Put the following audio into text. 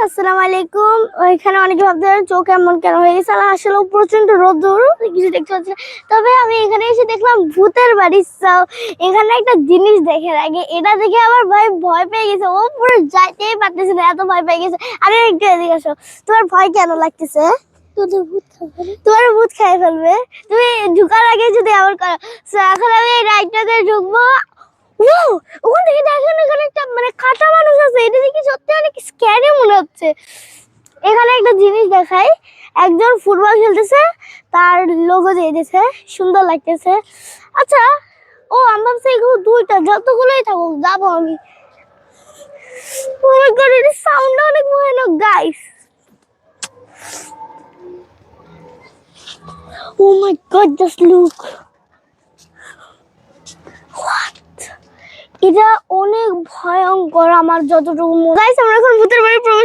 আসসালামু আলাইকুম। ওইখানে অনেকে ভাবতে পারেন চোখ এমন কেন হয়ে গেছে, আসলে প্রচন্ড রোদ্দুর, কিছু দেখতে পাচ্ছি না। তবে আমি এখানে এসে দেখলাম ভূতের বাড়ি। এখানে একটা জিনিস দেখে আগে, এটা দেখে আমার ভাই ভয় পেয়ে গেছে, ও পুরো যাইতেই পারতেছে না, এত ভয় পেয়ে গেছে। আরে একটু এদিকে আসো, তোমার ভয় কেন লাগতেছে? তোমার ভূত খাই ফেলবে, তুমি ঢুকার আগে যদি আমার করো। এখন আমি এই রাইডটাতে ঢুকবো। ওখান থেকে দেখেন, এখানে একটা মানে কাটা মানুষ আছে, এটা দেখি সত্যি অনেক স্ক্যারি মনে হচ্ছে। এখানে একটা জিনিস দেখাই, একজন ফুটবল খেলতেছে, তার লোগো দিয়ে দিয়েছে, সুন্দর লাগতেছে। আচ্ছা, ও আমি ভাবছি এগুলো দুইটা, যতগুলোই থাকুক যাবো আমি। ও মাই গড, এর সাউন্ডটা অনেক ভয়ানক গাইস। ও মাই গড, জাস্ট লুক। এটা অনেক ভয়ঙ্কর আমার যতটুকু গাইস। আমরা এখন ভূতের বাড়ি প্রবেশ